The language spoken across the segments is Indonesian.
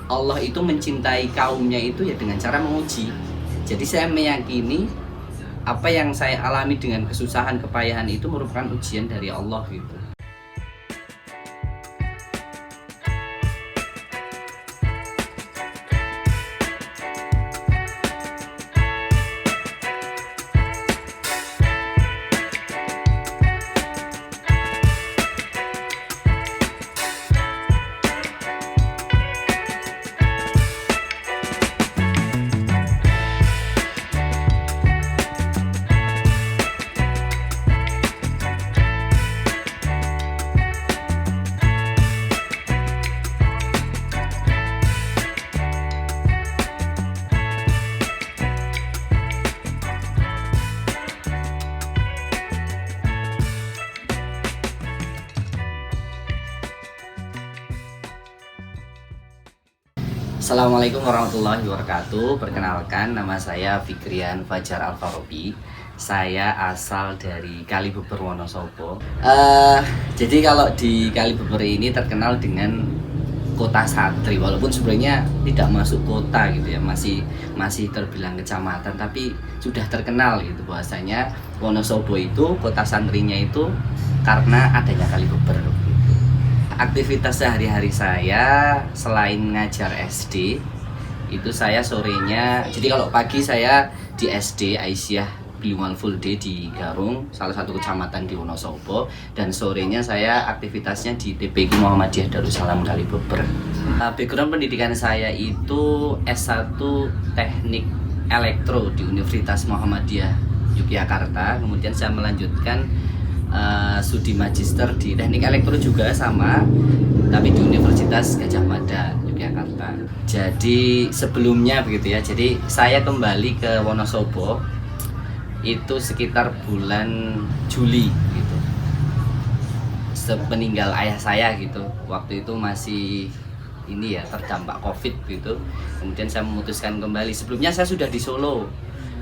Allah itu mencintai kaumnya itu ya dengan cara menguji. Jadi saya meyakini apa yang saya alami dengan kesusahan, kepayahan itu merupakan ujian dari Allah gitu. Assalamualaikum warahmatullahi wabarakatuh. Perkenalkan, nama saya Fikrian Fajar Alfarobi. Saya asal dari Kalibeber, Wonosobo. Jadi kalau di Kalibeber ini terkenal dengan kota santri, walaupun sebenarnya tidak masuk kota gitu ya, masih terbilang kecamatan, tapi sudah terkenal gitu bahwasanya Wonosobo itu kota santrinya itu karena adanya Kalibeber. Aktivitas sehari-hari saya selain ngajar SD itu saya sorenya, jadi kalau pagi saya di SD Aisyah Bilingual Full Day di Garung, salah satu kecamatan di Wonosobo, dan sorenya saya aktivitasnya di TPQ Muhammadiyah Darussalam Kalibeber. Background pendidikan saya itu S1 Teknik Elektro di Universitas Muhammadiyah Yogyakarta, kemudian saya melanjutkan studi magister di teknik elektro juga sama, tapi di Universitas Gadjah Mada Yogyakarta. Jadi sebelumnya begitu ya, jadi saya kembali ke Wonosobo itu sekitar bulan Juli gitu, sepeninggal ayah saya gitu. Waktu itu masih ini ya, terdampak COVID gitu. Kemudian saya memutuskan kembali. Sebelumnya saya sudah di Solo.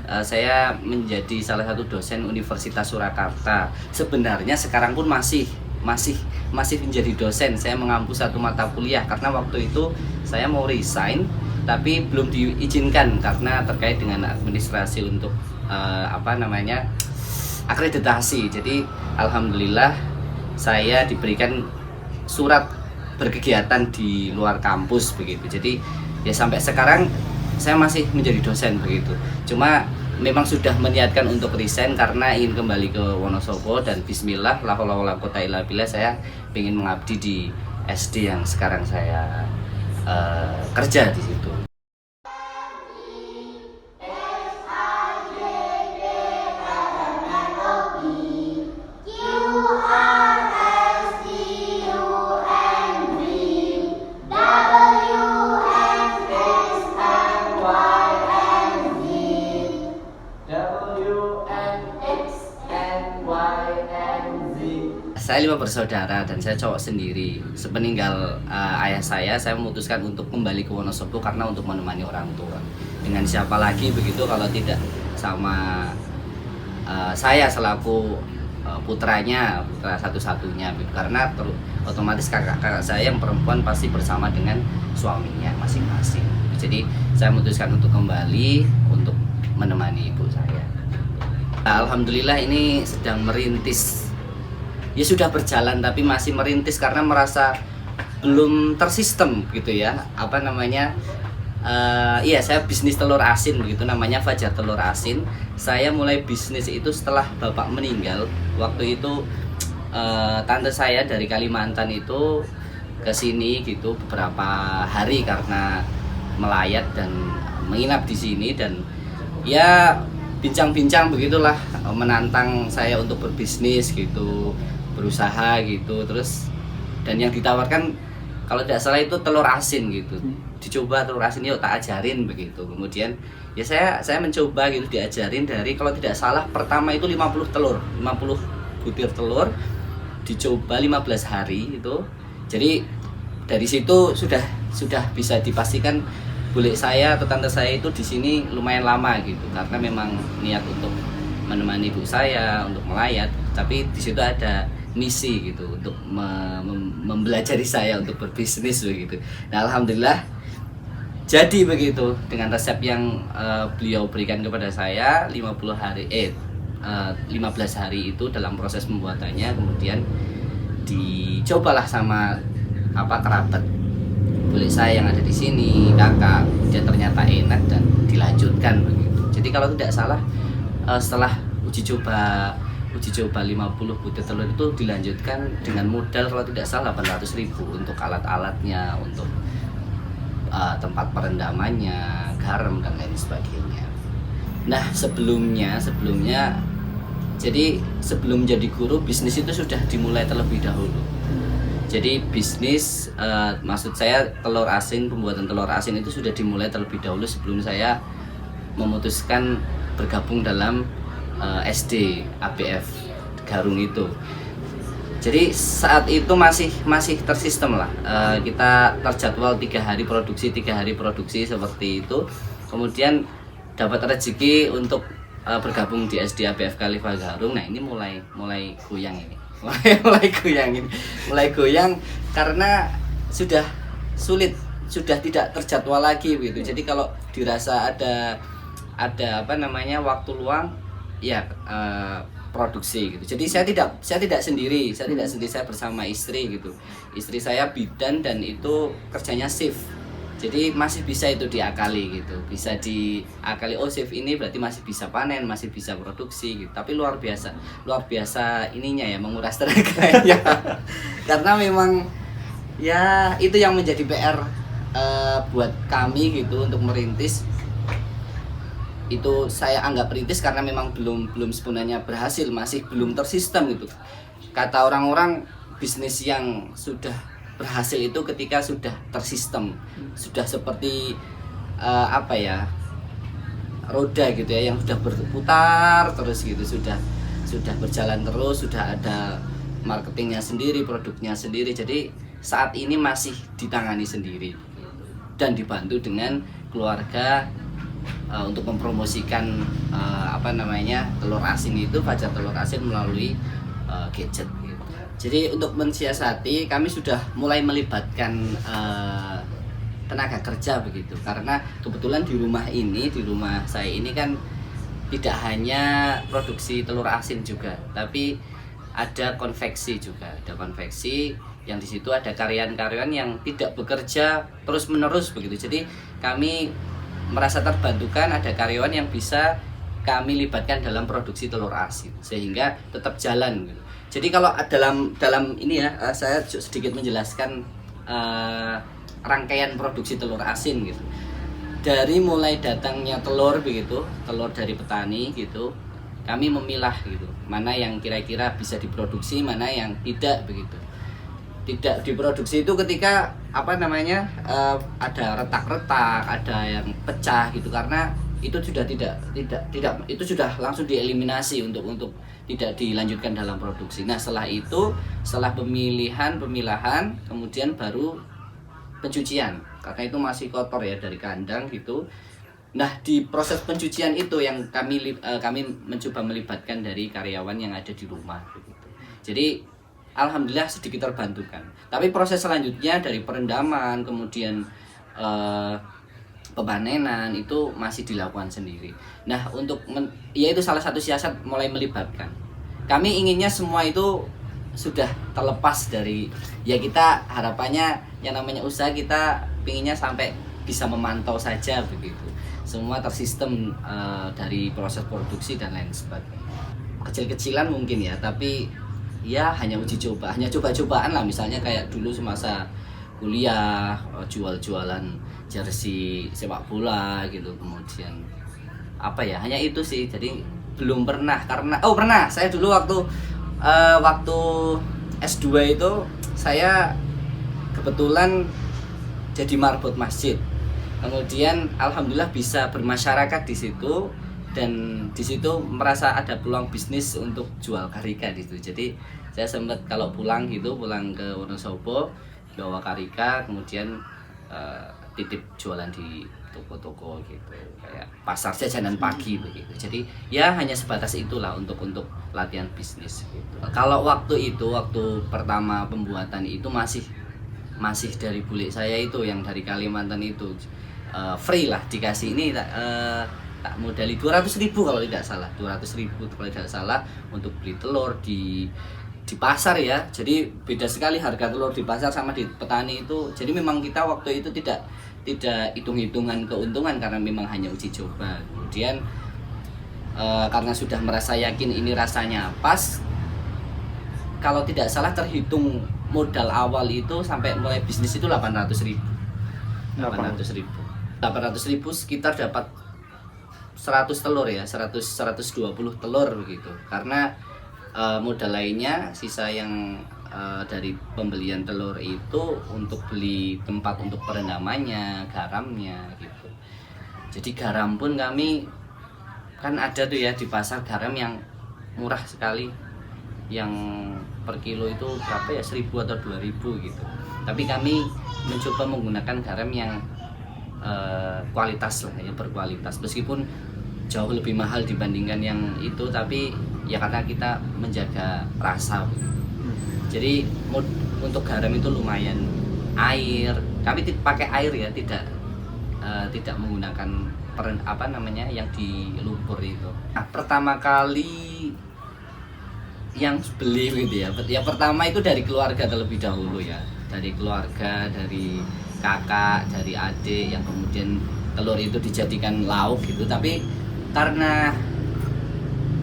Saya menjadi salah satu dosen Universitas Surakarta. Sebenarnya sekarang pun masih menjadi dosen. Saya mengampu satu mata kuliah karena waktu itu saya mau resign tapi belum diizinkan karena terkait dengan administrasi untuk akreditasi. Jadi alhamdulillah saya diberikan surat berkegiatan di luar kampus begitu. Jadi ya sampai sekarang saya masih menjadi dosen begitu. Cuma memang sudah meniatkan untuk resign karena ingin kembali ke Wonosobo, dan bismillah la haula wala quwata illa billah saya ingin mengabdi di SD yang sekarang saya kerja di situ. Saya 5 bersaudara dan saya cowok sendiri. Sepeninggal ayah saya memutuskan untuk kembali ke Wonosobo karena untuk menemani orang tua. Dengan siapa lagi begitu kalau tidak sama saya selaku putra satu-satunya. Karena otomatis kakak-kakak saya yang perempuan pasti bersama dengan suaminya masing-masing. Jadi saya memutuskan untuk kembali untuk menemani ibu saya. Alhamdulillah ini sedang merintis. Ya sudah berjalan tapi masih merintis karena merasa belum tersistem gitu ya. Iya, saya bisnis telur asin begitu, namanya Fajar Telur Asin. Saya mulai bisnis itu setelah bapak meninggal. Waktu itu tante saya dari Kalimantan itu ke sini gitu beberapa hari karena melayat dan menginap di sini, dan ya bincang-bincang begitulah menantang saya untuk berbisnis gitu, berusaha gitu. Terus dan yang ditawarkan kalau tidak salah itu telur asin gitu, dicoba telur asin, yuk tak ajarin begitu. Kemudian ya saya mencoba gitu, diajarin dari kalau tidak salah pertama itu 50 butir telur, dicoba 15 hari itu. Jadi dari situ sudah bisa dipastikan bule saya atau tante saya itu di sini lumayan lama gitu, karena memang niat untuk menemani ibu saya untuk melayat, tapi di situ ada misi gitu untuk mempelajari saya untuk berbisnis begitu. Nah alhamdulillah Jadi begitu dengan resep yang beliau berikan kepada saya 15 hari itu dalam proses pembuatannya, kemudian dicobalah sama kerabat bule saya yang ada di sini, kakak, dan ternyata enak dan dilanjutkan begitu. Jadi kalau tidak salah setelah uji coba 50 butir telur itu dilanjutkan dengan modal kalau tidak salah 800.000 untuk alat-alatnya, untuk tempat perendamannya, garam dan lain sebagainya. Nah sebelumnya jadi sebelum jadi guru, bisnis itu sudah dimulai terlebih dahulu. Jadi bisnis maksud saya pembuatan telur asin itu sudah dimulai terlebih dahulu sebelum saya memutuskan bergabung dalam SD ABF Garung itu. Jadi saat itu masih tersistem lah, kita terjadwal 3 hari produksi seperti itu. Kemudian dapat rezeki untuk bergabung di SD ABF Khalifah Garung. Nah ini mulai goyang ini, mulai goyang karena sudah sulit, sudah tidak terjadwal lagi gitu. Jadi kalau dirasa ada waktu luang ya produksi gitu. Jadi saya tidak sendiri, saya bersama istri gitu. Istri saya bidan dan itu kerjanya shift. Jadi masih bisa itu diakali gitu. Bisa diakali, oh shift ini berarti masih bisa panen, masih bisa produksi gitu. Tapi luar biasa ininya ya, menguras tenaganya. Karena memang ya itu yang menjadi PR buat kami gitu untuk merintis. Itu saya anggap perintis karena memang belum sebenarnya berhasil, masih belum tersistem gitu. Kata orang-orang bisnis yang sudah berhasil itu ketika sudah tersistem, sudah seperti roda gitu ya, yang sudah berputar terus gitu, sudah berjalan terus, sudah ada marketingnya sendiri, produknya sendiri. Jadi saat ini masih ditangani sendiri dan dibantu dengan keluarga untuk mempromosikan telur asin itu, Fajar telur asin melalui gadget gitu. Jadi untuk mensiasati kami sudah mulai melibatkan tenaga kerja begitu, karena kebetulan di rumah saya ini kan tidak hanya produksi telur asin juga, tapi ada konveksi juga, yang di situ ada karyawan-karyawan yang tidak bekerja terus-menerus begitu. Jadi kami merasa terbantukan, ada karyawan yang bisa kami libatkan dalam produksi telur asin sehingga tetap jalan gitu. Jadi kalau dalam ini ya, saya sedikit menjelaskan rangkaian produksi telur asin gitu. Dari mulai datangnya telur begitu, telur dari petani gitu, kami memilah gitu, mana yang kira-kira bisa diproduksi, mana yang tidak begitu. Tidak diproduksi itu ketika ada retak-retak, ada yang pecah gitu, karena itu sudah tidak itu sudah langsung dieliminasi untuk tidak dilanjutkan dalam produksi. Nah setelah pemilahan kemudian baru pencucian, karena itu masih kotor ya dari kandang gitu. Nah di proses pencucian itu yang kami mencoba melibatkan dari karyawan yang ada di rumah gitu. Jadi alhamdulillah sedikit terbantukan. Tapi proses selanjutnya dari perendaman kemudian pemanenan itu masih dilakukan sendiri. Nah itu salah satu siasat mulai melibatkan. Kami inginnya semua itu sudah terlepas dari, ya kita harapannya yang namanya usaha, kita pinginnya sampai bisa memantau saja begitu. Semua tersistem dari proses produksi dan lain sebagainya. Kecil-kecilan mungkin ya, tapi ya hanya uji coba, hanya coba-cobaan lah. Misalnya kayak dulu semasa kuliah jual-jualan jersey sepak bola gitu, kemudian hanya itu sih. Jadi belum pernah, karena pernah saya dulu waktu S2 itu saya kebetulan jadi marbot masjid. Kemudian alhamdulillah bisa bermasyarakat di situ, dan di situ merasa ada peluang bisnis untuk jual karika di situ. Jadi saya sempat kalau pulang ke Wonosobo bawa karika, kemudian titip jualan di toko-toko gitu, kayak pasar jajanan pagi begitu. Jadi ya hanya sebatas itulah untuk latihan bisnis gitu. Kalau waktu pertama pembuatan itu masih dari bule saya itu yang dari Kalimantan itu. free lah, dikasih ini tak modali 200.000 kalau tidak salah, 200.000 kalau tidak salah untuk beli telur di pasar ya. Jadi beda sekali harga telur di pasar sama di petani itu. Jadi memang kita waktu itu tidak hitung-hitungan keuntungan karena memang hanya uji coba. Kemudian karena sudah merasa yakin ini rasanya pas, kalau tidak salah terhitung modal awal itu sampai mulai bisnis itu 800.000 sekitar dapat 100 telur ya, 120 telur begitu. Karena modal lainnya sisa yang dari pembelian telur itu untuk beli tempat untuk perendamannya, garamnya gitu. Jadi garam pun kami kan ada tuh ya di pasar garam yang murah sekali, yang per kilo itu berapa ya, 1.000 atau 2.000 gitu. Tapi kami mencoba menggunakan garam yang kualitas lah ya, berkualitas, meskipun jauh lebih mahal dibandingkan yang itu, tapi ya karena kita menjaga rasa. Jadi untuk garam itu lumayan. Air kami pakai air ya, tidak menggunakan yang di lumpur itu. Nah, pertama kali yang beli gitu ya, yang pertama itu dari keluarga terlebih dahulu ya, dari keluarga, dari kakak, dari adik, yang kemudian telur itu dijadikan lauk gitu. Tapi karena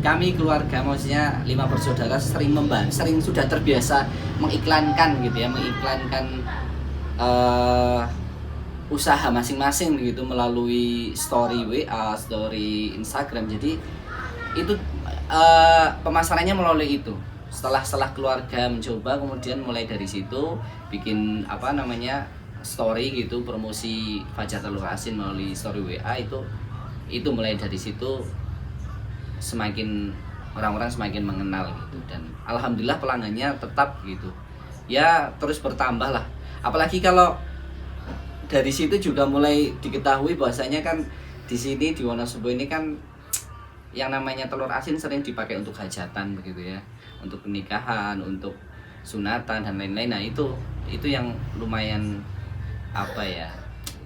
kami keluarga, maksudnya 5 bersaudara sering sudah terbiasa mengiklankan gitu ya, usaha masing-masing gitu melalui story WA, story Instagram. Jadi itu pemasarannya melalui itu. Setelah keluarga mencoba, kemudian mulai dari situ bikin story gitu, promosi Fajar Telur Asin melalui story WA itu mulai dari situ semakin orang-orang semakin mengenal gitu, dan alhamdulillah pelanggannya tetap gitu ya, terus bertambah lah. Apalagi kalau dari situ juga mulai diketahui bahwasanya kan di sini di Wonosobo ini kan yang namanya telur asin sering dipakai untuk hajatan begitu ya, untuk pernikahan, untuk sunatan dan lain-lain. Nah itu yang lumayan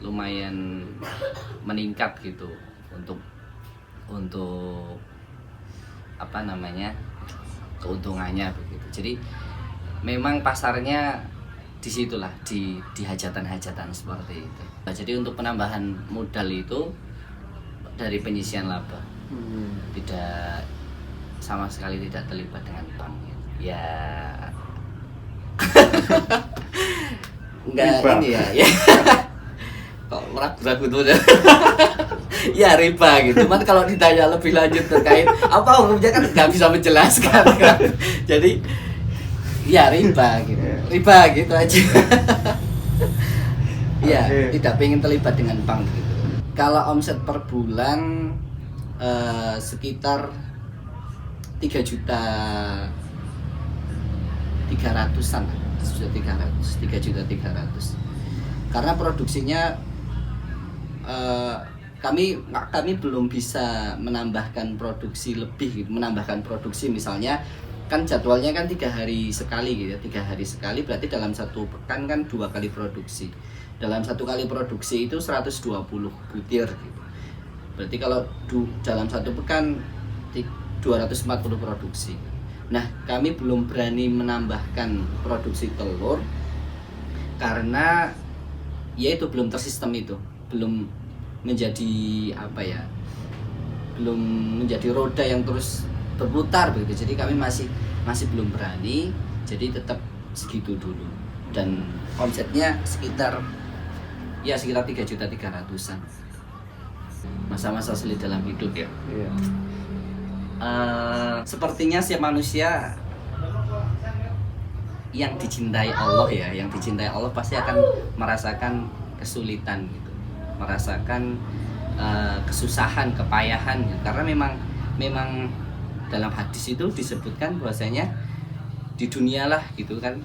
lumayan meningkat gitu untuk keuntungannya begitu. Jadi memang pasarnya disitulah, di hajatan-hajatan seperti itu. Nah, jadi untuk penambahan modal itu dari penyisian laba, tidak sama sekali tidak terlibat dengan bank ya. Enggak riba. Ini ya. Kok ragu-ragu tuh ya riba gitu. Cuman kalau ditanya lebih lanjut terkait apa hukumnya kan nggak bisa menjelaskan kan. Jadi ya riba gitu aja. Ya tidak pengen terlibat dengan bank gitu. Kalau omset per bulan sekitar 3.300.000-an, sudah 3.300.000. Karena produksinya kami belum bisa menambahkan produksi lebih gitu. Menambahkan produksi misalnya kan jadwalnya kan 3 hari sekali gitu ya, 3 hari sekali berarti dalam 1 pekan kan 2 kali produksi. Dalam 1 kali produksi itu 120 butir gitu. Berarti kalau dalam 1 pekan 240 produksi. Nah kami belum berani menambahkan produksi telur karena ya itu belum tersistem, itu belum menjadi belum menjadi roda yang terus berputar begitu. Jadi kami masih belum berani, jadi tetap segitu dulu, dan omsetnya sekitar 3.300.000-an. Masa-masa sulit dalam hidup ya. Sepertinya setiap manusia yang dicintai Allah pasti akan merasakan kesulitan gitu, merasakan kesusahan, kepayahan gitu. Karena memang dalam hadis itu disebutkan bahwasanya di dunia lah gitu kan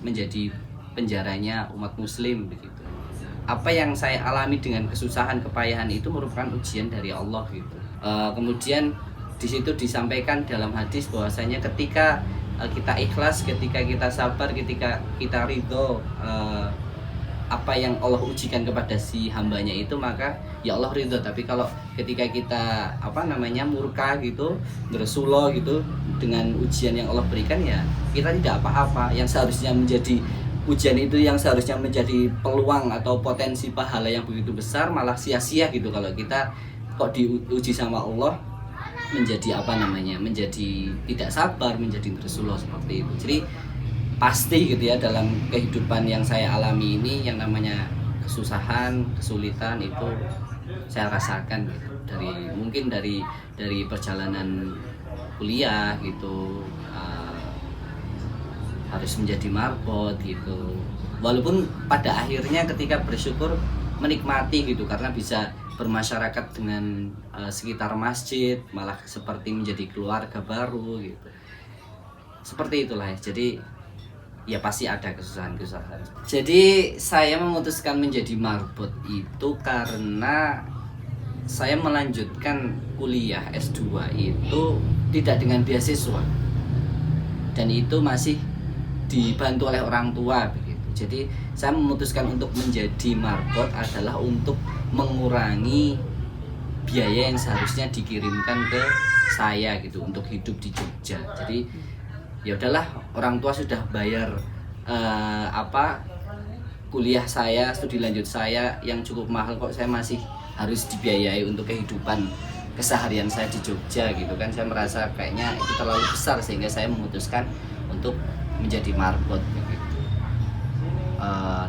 menjadi penjaranya umat muslim begitu. Apa yang saya alami dengan kesusahan, kepayahan itu merupakan ujian dari Allah gitu. Kemudian di situ disampaikan dalam hadis bahwasanya ketika kita ikhlas, ketika kita sabar, ketika kita ridho apa yang Allah ujikan kepada si hambanya itu, maka ya Allah ridho. Tapi kalau ketika kita murka gitu, Rasulullah gitu, dengan ujian yang Allah berikan, ya kita tidak apa-apa. Yang seharusnya menjadi ujian itu, yang seharusnya menjadi peluang atau potensi pahala yang begitu besar, malah sia-sia gitu kalau kita kok diuji sama Allah menjadi menjadi tidak sabar, menjadi Rasulullah seperti itu. Jadi pasti gitu ya, dalam kehidupan yang saya alami ini, yang namanya kesusahan, kesulitan itu saya rasakan gitu. Mungkin dari perjalanan kuliah gitu, harus menjadi marbot gitu. Walaupun pada akhirnya ketika bersyukur, menikmati gitu, karena bisa bermasyarakat dengan sekitar masjid, malah seperti menjadi keluarga baru gitu. Seperti itulah ya. Jadi ya pasti ada kesusahan-kesusahan. Jadi saya memutuskan menjadi marbot itu karena saya melanjutkan kuliah S2 itu tidak dengan beasiswa, dan itu masih dibantu oleh orang tua begitu. Jadi saya memutuskan untuk menjadi marbot adalah untuk mengurangi biaya yang seharusnya dikirimkan ke saya gitu untuk hidup di Jogja. Jadi ya udahlah, orang tua sudah bayar kuliah saya, studi lanjut saya yang cukup mahal, kok saya masih harus dibiayai untuk kehidupan keseharian saya di Jogja gitu kan. Saya merasa kayaknya itu terlalu besar, sehingga saya memutuskan untuk menjadi marbot begitu.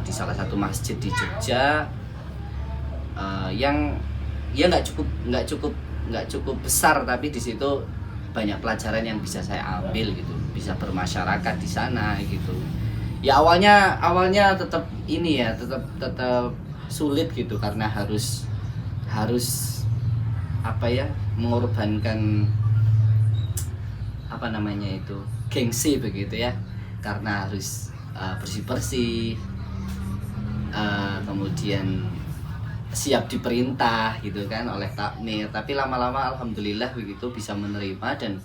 Di salah satu masjid di Jogja, yang ya nggak cukup besar, tapi di situ banyak pelajaran yang bisa saya ambil gitu, bisa bermasyarakat di sana gitu. Ya awalnya tetap sulit gitu, karena harus mengorbankan gengsi begitu ya, karena harus bersih-bersih, kemudian siap diperintah gitu kan oleh takmir. Tapi lama-lama alhamdulillah begitu bisa menerima dan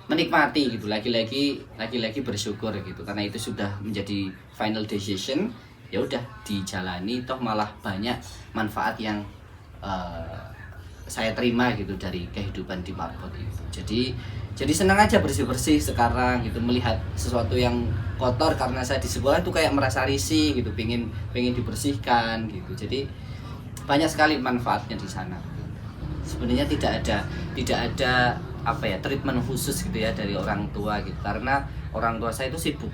menikmati gitu. Lagi-lagi bersyukur gitu, karena itu sudah menjadi final decision. Ya udah dijalani, toh malah banyak manfaat yang saya terima gitu dari kehidupan di marbot itu. Jadi senang aja bersih-bersih sekarang gitu, melihat sesuatu yang kotor karena saya di sekolah itu kayak merasa risih gitu, pengen dibersihkan gitu. Jadi banyak sekali manfaatnya di sana. Sebenarnya tidak ada treatment khusus gitu ya dari orang tua gitu, karena orang tua saya itu sibuk.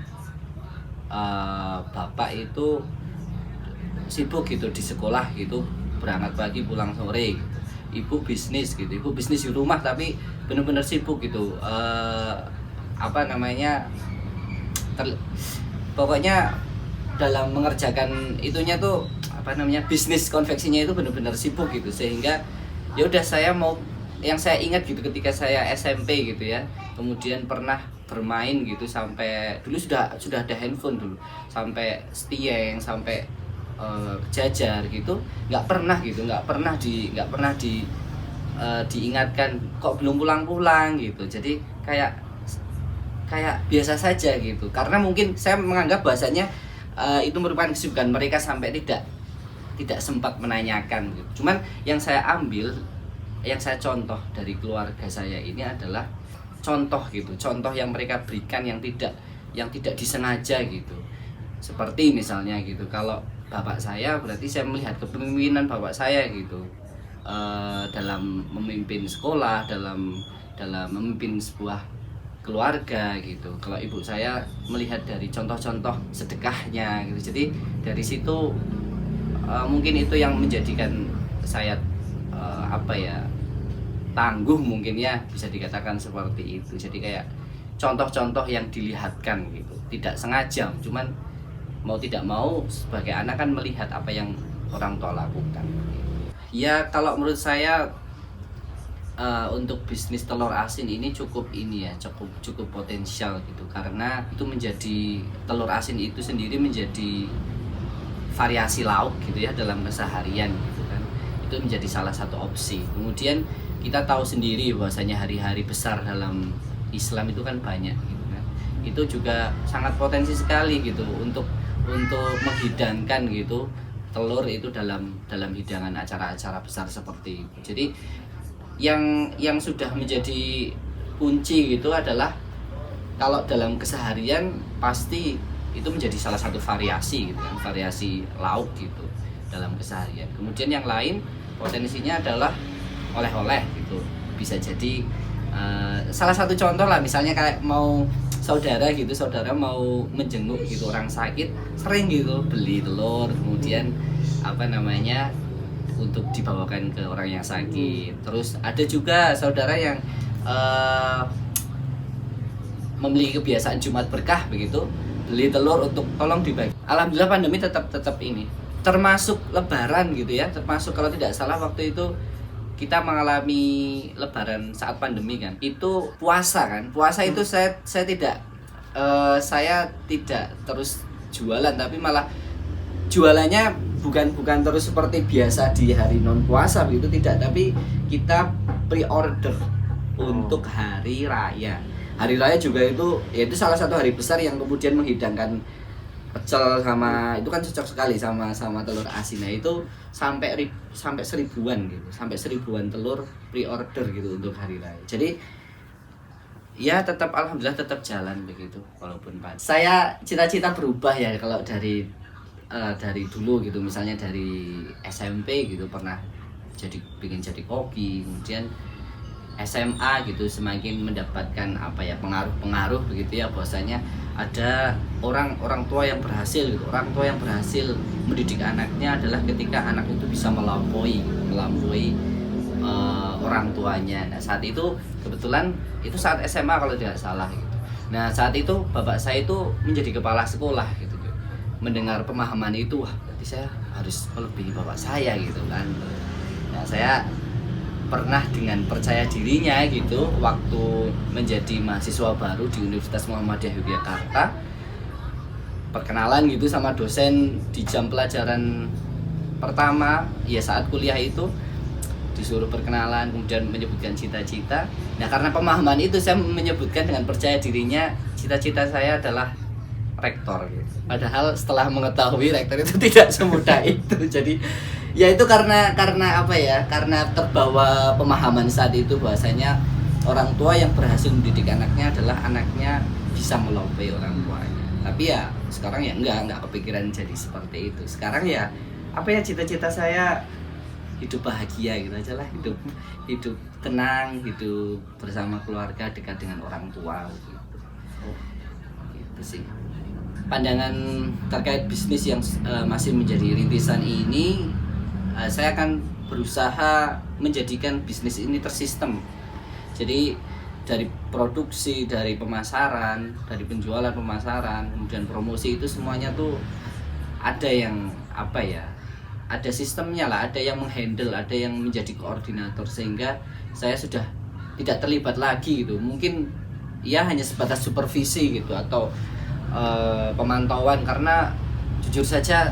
Bapak itu sibuk gitu di sekolah gitu, berangkat pagi pulang sore gitu. Ibu bisnis gitu, ibu bisnis di rumah tapi benar-benar sibuk gitu. Pokoknya dalam mengerjakan itunya tuh bisnis konveksinya itu benar-benar sibuk gitu, sehingga ya udah yang saya ingat gitu ketika saya SMP gitu ya, kemudian pernah bermain gitu sampai dulu sudah ada handphone dulu, sampai Stieng, sampai Jajar gitu, nggak pernah diingatkan kok belum pulang gitu. Jadi kayak biasa saja gitu, karena mungkin saya menganggap bahasanya itu merupakan kesibukan mereka sampai tidak sempat menanyakan gitu. Cuman yang saya contoh dari keluarga saya ini adalah contoh yang mereka berikan yang tidak disengaja gitu. Seperti misalnya gitu, kalau bapak saya, berarti saya melihat kepemimpinan bapak saya gitu, dalam memimpin sekolah, dalam memimpin sebuah keluarga gitu. Kalau ibu saya melihat dari contoh-contoh sedekahnya gitu. Jadi dari situ mungkin itu yang menjadikan saya tangguh, mungkin ya bisa dikatakan seperti itu. Jadi kayak contoh-contoh yang dilihatkan gitu, tidak sengaja, cuman mau tidak mau sebagai anak kan melihat apa yang orang tua lakukan. Ya kalau menurut saya untuk bisnis telur asin ini cukup potensial gitu, karena itu telur asin itu sendiri menjadi variasi lauk gitu ya dalam keseharian gitu kan. Itu menjadi salah satu opsi. Kemudian kita tahu sendiri bahwasanya hari-hari besar dalam Islam itu kan banyak gitu kan. Itu juga sangat potensi sekali gitu untuk untuk menghidangkan gitu telur itu dalam hidangan acara-acara besar seperti itu. Jadi yang sudah menjadi kunci gitu adalah kalau dalam keseharian pasti itu menjadi salah satu variasi gitu kan, variasi lauk gitu dalam keseharian. Kemudian yang lain potensinya adalah oleh-oleh gitu. Bisa jadi salah satu contoh lah, misalnya kayak mau saudara mau menjenguk gitu orang sakit, sering gitu beli telur, kemudian apa namanya untuk dibawakan ke orang yang sakit. Terus ada juga saudara yang memiliki kebiasaan Jumat berkah begitu, beli telur untuk tolong dibagi. Alhamdulillah pandemi tetap ini, termasuk Lebaran gitu ya, termasuk kalau tidak salah waktu itu kita mengalami Lebaran saat pandemi kan, itu puasa kan, puasa itu saya tidak terus jualan, tapi malah jualannya bukan terus seperti biasa di hari non puasa begitu, tidak, tapi kita pre-order untuk hari raya. Hari raya juga itu salah satu hari besar yang kemudian menghidangkan pecel sama itu kan cocok sekali sama telur asin. Nah itu sampai seribuan gitu, sampai seribuan telur pre-order gitu untuk hari raya. Jadi ya alhamdulillah tetap jalan begitu walaupun Pak. Saya cita-cita berubah ya kalau dari dulu gitu, misalnya dari SMP gitu pernah bikin jadi koki, kemudian SMA gitu semakin mendapatkan pengaruh begitu ya, bahwasanya ada orang tua yang berhasil gitu, orang tua yang berhasil mendidik anaknya adalah ketika anak itu bisa melampaui orang tuanya. Nah saat itu kebetulan itu saat SMA kalau tidak salah gitu. Nah saat itu bapak saya itu menjadi kepala sekolah gitu. Mendengar pemahaman itu, wah berarti saya harus melebihi bapak saya gitu kan. Nah saya pernah dengan percaya dirinya gitu waktu menjadi mahasiswa baru di Universitas Muhammadiyah Yogyakarta, perkenalan gitu sama dosen di jam pelajaran pertama ya saat kuliah itu, disuruh perkenalan kemudian menyebutkan cita-cita. Nah karena pemahaman itu saya menyebutkan dengan percaya dirinya cita-cita saya adalah rektor gitu. Padahal setelah mengetahui rektor itu tidak semudah itu. Jadi ya itu karena apa ya? Karena terbawa pemahaman saat itu bahwasanya orang tua yang berhasil mendidik anaknya adalah anaknya bisa melampaui orang tuanya. Tapi ya sekarang ya enggak kepikiran jadi seperti itu. Sekarang ya apa ya, cita-cita saya hidup bahagia gitu aja lah, hidup tenang, hidup bersama keluarga, dekat dengan orang tua gitu. Gitu sih. Pandangan terkait bisnis yang masih menjadi rintisan ini, saya akan berusaha menjadikan bisnis ini tersistem. Jadi dari produksi, dari pemasaran, dari penjualan, pemasaran, kemudian promosi itu semuanya tuh ada yang ada sistemnya lah, ada yang menghandle, ada yang menjadi koordinator, sehingga saya sudah tidak terlibat lagi gitu. Mungkin ya hanya sebatas supervisi gitu atau pemantauan, karena jujur saja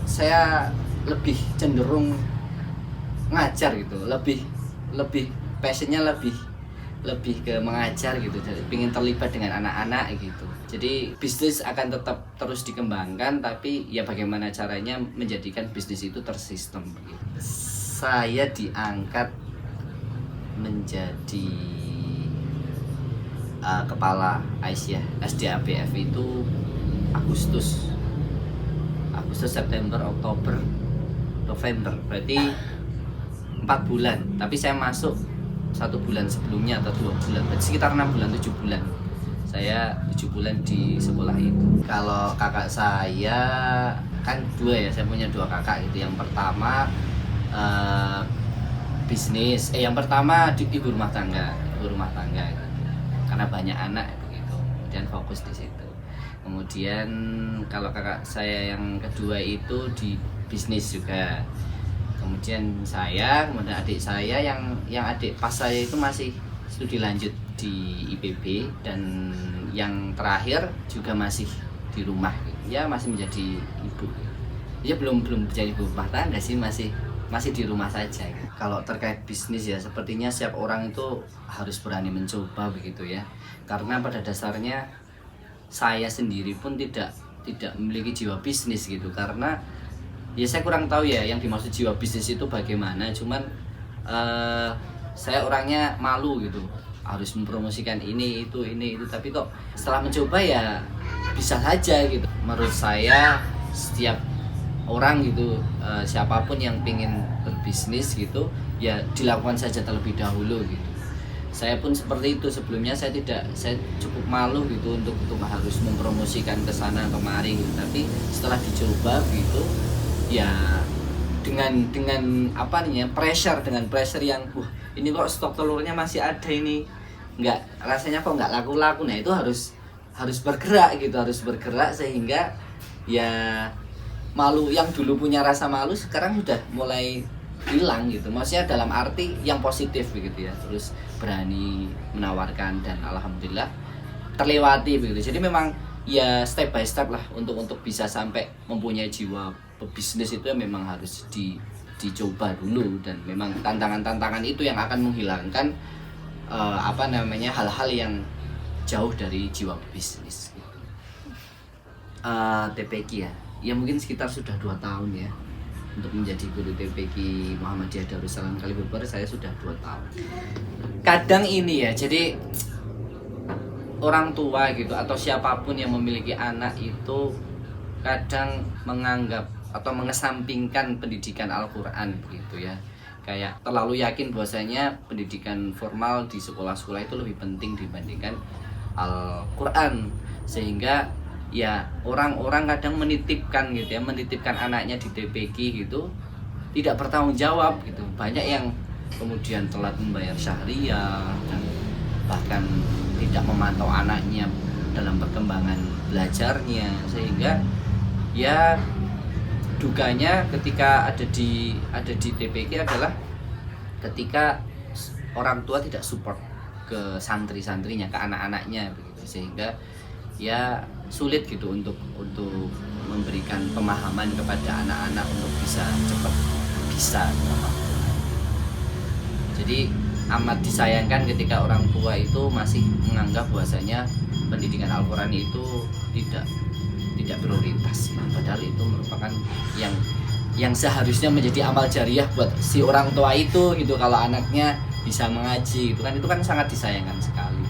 saya lebih cenderung ngajar gitu, lebih passionnya lebih ke mengajar gitu, jadi ingin terlibat dengan anak-anak gitu. Jadi bisnis akan tetap terus dikembangkan, tapi ya bagaimana caranya menjadikan bisnis itu tersistem gitu. Saya diangkat menjadi kepala Aisyah SDABF itu Agustus, September, Oktober, November, berarti 4 bulan. Tapi saya masuk 1 bulan sebelumnya atau 2 bulan, berarti sekitar 6 bulan 7 bulan. Saya 7 bulan di sekolah itu. Kalau kakak saya kan 2 ya, saya punya 2 kakak gitu. Yang pertama bisnis, yang pertama ibu rumah tangga gitu. Karena banyak anak begitu, kemudian fokus di situ. Kemudian kalau kakak saya yang kedua itu di bisnis juga. Kemudian adik saya yang adik pas saya itu masih studi lanjut di IPB, dan yang terakhir juga masih di rumah gitu. Ya masih menjadi ibu. Ya belum menjadi ibu rumah tangga sih, masih di rumah saja. Kalau terkait bisnis ya sepertinya setiap orang itu harus berani mencoba begitu ya. Karena pada dasarnya saya sendiri pun tidak tidak memiliki jiwa bisnis gitu, karena ya saya kurang tahu ya yang dimaksud jiwa bisnis itu bagaimana. Cuman saya orangnya malu gitu, harus mempromosikan ini itu, tapi kok setelah mencoba ya bisa saja gitu. Menurut saya setiap orang gitu, siapapun yang ingin berbisnis gitu ya dilakukan saja terlebih dahulu gitu. Saya pun seperti itu sebelumnya, saya cukup malu gitu untuk harus mempromosikan ke sana kemari gitu. Tapi setelah dicoba gitu ya dengan apa nih ya, dengan pressure yang ini kok stok telurnya masih ada, ini rasanya kok nggak laku-laku. Nah itu harus bergerak gitu, sehingga ya malu yang dulu punya rasa malu sekarang sudah mulai hilang gitu, maksudnya dalam arti yang positif begitu ya. Terus berani menawarkan dan alhamdulillah terlewati begitu. Jadi memang ya step by step lah untuk bisa sampai mempunyai jiwa pebisnis itu ya memang harus dicoba dulu, dan memang tantangan itu yang akan menghilangkan hal-hal yang jauh dari jiwa pebisnis. TPQ ya mungkin sekitar sudah 2 tahun ya. Untuk menjadi guru TPQ Muhammadiyah Darussalam Kalibuber saya sudah 2 tahun. Kadang ini ya, jadi orang tua gitu atau siapapun yang memiliki anak itu kadang menganggap atau mengesampingkan pendidikan Al-Quran begitu ya. Kayak terlalu yakin bahwasanya pendidikan formal di sekolah-sekolah itu lebih penting dibandingkan Al-Quran, sehingga ya orang-orang kadang menitipkan anaknya di TPQ gitu, tidak bertanggung jawab gitu. Banyak yang kemudian telat membayar syahriah dan bahkan tidak memantau anaknya dalam perkembangan belajarnya, sehingga ya duganya ketika ada di TPQ adalah ketika orang tua tidak support ke santri-santrinya, ke anak-anaknya begitu, sehingga ya sulit gitu untuk memberikan pemahaman kepada anak-anak untuk cepat bisa. Jadi amat disayangkan ketika orang tua itu masih menganggap bahwasanya pendidikan Al-Quran itu tidak prioritas, padahal itu merupakan yang seharusnya menjadi amal jariah buat si orang tua itu gitu. Kalau anaknya bisa mengaji itu kan sangat disayangkan sekali,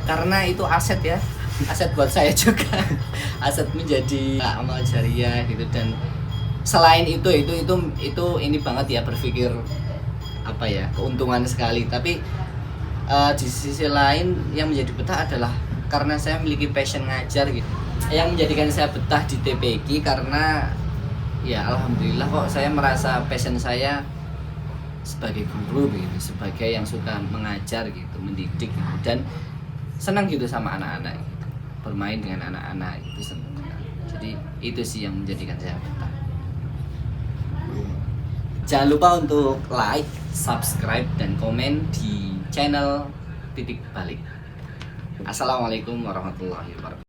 karena itu aset ya, aset buat saya juga, aset menjadi amal jariah gitu. Dan selain itu ini banget ya, berpikir keuntungan sekali. Tapi di sisi lain yang menjadi betah adalah karena saya memiliki passion ngajar gitu, yang menjadikan saya betah di TPQ karena ya alhamdulillah kok saya merasa passion saya sebagai guru gitu, sebagai yang suka mengajar gitu, mendidik gitu, dan senang gitu sama anak-anak gitu. Bermain dengan anak-anak itu senang. Jadi itu sih yang menjadikan saya betah. Jangan lupa untuk like, subscribe, dan komen di channel Titik Balik. Assalamualaikum warahmatullahi wabarakatuh.